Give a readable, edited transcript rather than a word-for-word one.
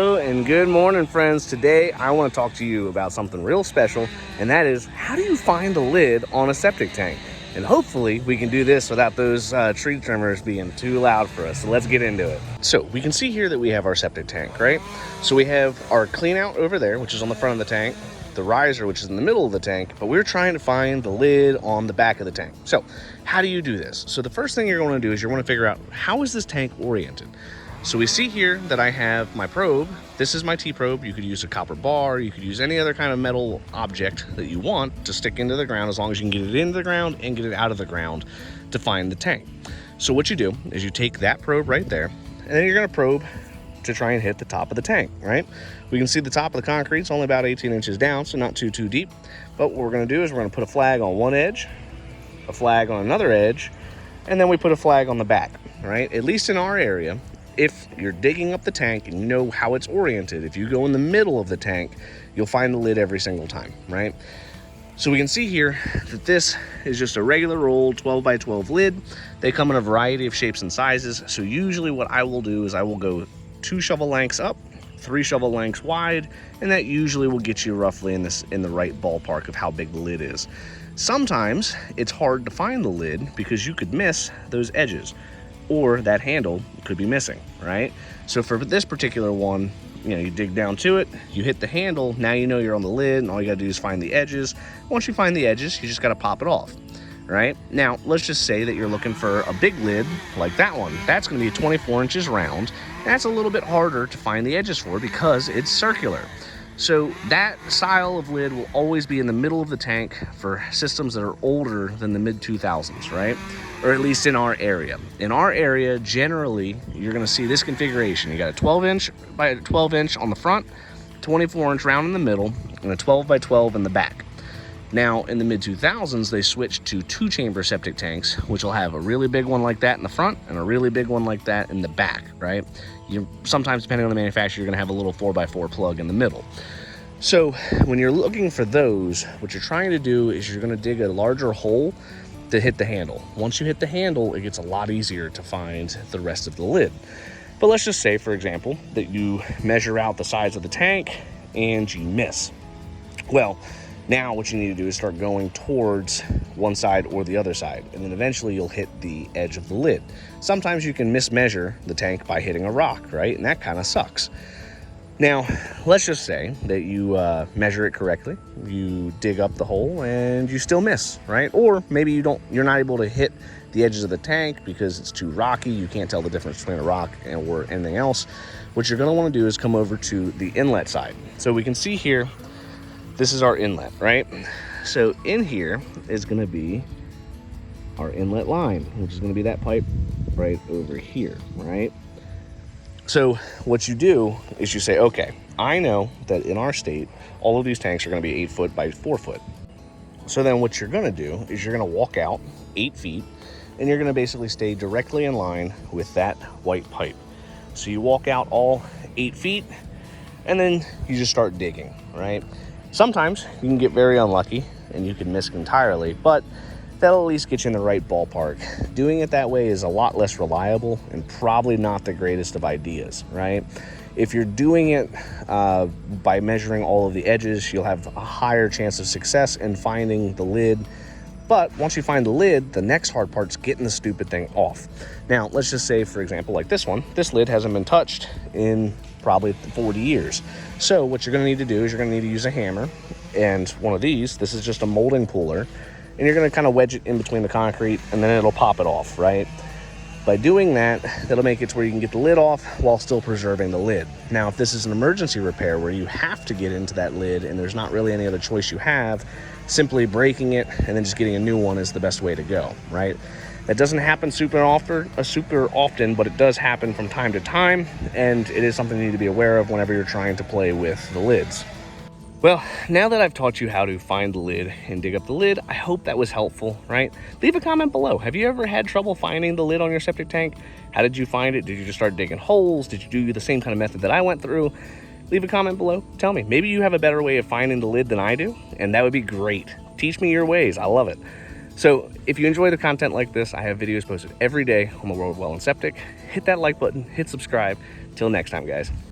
Hello and good morning, friends. Today I want to talk to you about something real special, and that is how do you find the lid on a septic tank? And hopefully we can do this without those tree trimmers being too loud for us. So let's get into it. So we can see here that we have our septic tank, right? So we have our clean out over there, which is on the front of the tank, the riser, which is in the middle of the tank, but we're trying to find the lid on the back of the tank. So how do you do this? So the first thing you're going to do is you're going to figure out, how is this tank oriented? So we see here that I have my probe. This is my T-probe. You could use a copper bar. You could use any other kind of metal object that you want to stick into the ground, as long as you can get it into the ground and get it out of the ground to find the tank. So what you do is you take that probe right there, and then you're going to probe to try and hit the top of the tank, right? We can see the top of the concrete. It's only about 18 inches down, so not too deep. But what we're going to do is we're going to put a flag on one edge, a flag on another edge, and then we put a flag on the back, right? At least in our area, if you're digging up the tank and you know how it's oriented, if you go in the middle of the tank, you'll find the lid every single time, right? So we can see here that this is just a regular old 12 by 12 lid. They come in a variety of shapes and sizes. So usually what I will do is I will go 2 shovel lengths up, 3 shovel lengths wide, and that usually will get you roughly in the right ballpark of how big the lid is. Sometimes it's hard to find the lid because you could miss those edges, or that handle could be missing, right? So for this particular one, you dig down to it, you hit the handle, now you know you're on the lid, and all you gotta do is find the edges. Once you find the edges, you just gotta pop it off, right? Now, let's just say that you're looking for a big lid like that one. That's gonna be 24 inches round. That's a little bit harder to find the edges for because it's circular. So that style of lid will always be in the middle of the tank for systems that are older than the mid-2000s, right? Or at least in our area. In our area, generally, you're gonna see this configuration. You got a 12 inch by 12 inch on the front, 24 inch round in the middle, and a 12 by 12 in the back. Now, in the mid-2000s, they switched to 2-chamber septic tanks, which will have a really big one like that in the front and a really big one like that in the back, right? Sometimes, depending on the manufacturer, you're gonna have a little 4x4 plug in the middle. So when you're looking for those, what you're trying to do is you're gonna dig a larger hole to hit the handle. Once you hit the handle, it gets a lot easier to find the rest of the lid. But let's just say, for example, that you measure out the size of the tank and you miss. Well, now what you need to do is start going towards one side or the other side, and then eventually you'll hit the edge of the lid. Sometimes you can mismeasure the tank by hitting a rock, right? And that kind of sucks. Now, let's just say that you measure it correctly, you dig up the hole, and you still miss, right? Or maybe you're not able to hit the edges of the tank because it's too rocky, you can't tell the difference between a rock or anything else. What you're gonna wanna do is come over to the inlet side. So we can see here, this is our inlet, right? So in here is gonna be our inlet line, which is gonna be that pipe right over here, right? So what you do is you say, okay, I know that in our state, all of these tanks are gonna be 8 foot by 4 foot. So then what you're gonna do is you're gonna walk out 8 feet, and you're gonna basically stay directly in line with that white pipe. So you walk out all 8 feet, and then you just start digging, right? Sometimes you can get very unlucky and you can miss entirely, but that'll at least get you in the right ballpark. Doing it that way is a lot less reliable and probably not the greatest of ideas, right? If you're doing it by measuring all of the edges, you'll have a higher chance of success in finding the lid. But once you find the lid, the next hard part's getting the stupid thing off. Now, let's just say, for example, like this one, this lid hasn't been touched in probably 40 years. So what you're gonna need to do is you're gonna need to use a hammer and one of these. This is just a molding puller, and you're gonna kind of wedge it in between the concrete, and then it'll pop it off, right? By doing that, that'll make it to where you can get the lid off while still preserving the lid. Now, if this is an emergency repair where you have to get into that lid and there's not really any other choice you have, simply breaking it and then just getting a new one is the best way to go, right? That doesn't happen super often, but it does happen from time to time, and it is something you need to be aware of whenever you're trying to play with the lids. Well, now that I've taught you how to find the lid and dig up the lid, I hope that was helpful, right? Leave a comment below. Have you ever had trouble finding the lid on your septic tank? How did you find it? Did you just start digging holes? Did you do the same kind of method that I went through? Leave a comment below. Tell me, maybe you have a better way of finding the lid than I do, and that would be great. Teach me your ways. I love it. So if you enjoy the content like this, I have videos posted every day on the World Well and Septic. Hit that like button, hit subscribe. Till next time, guys.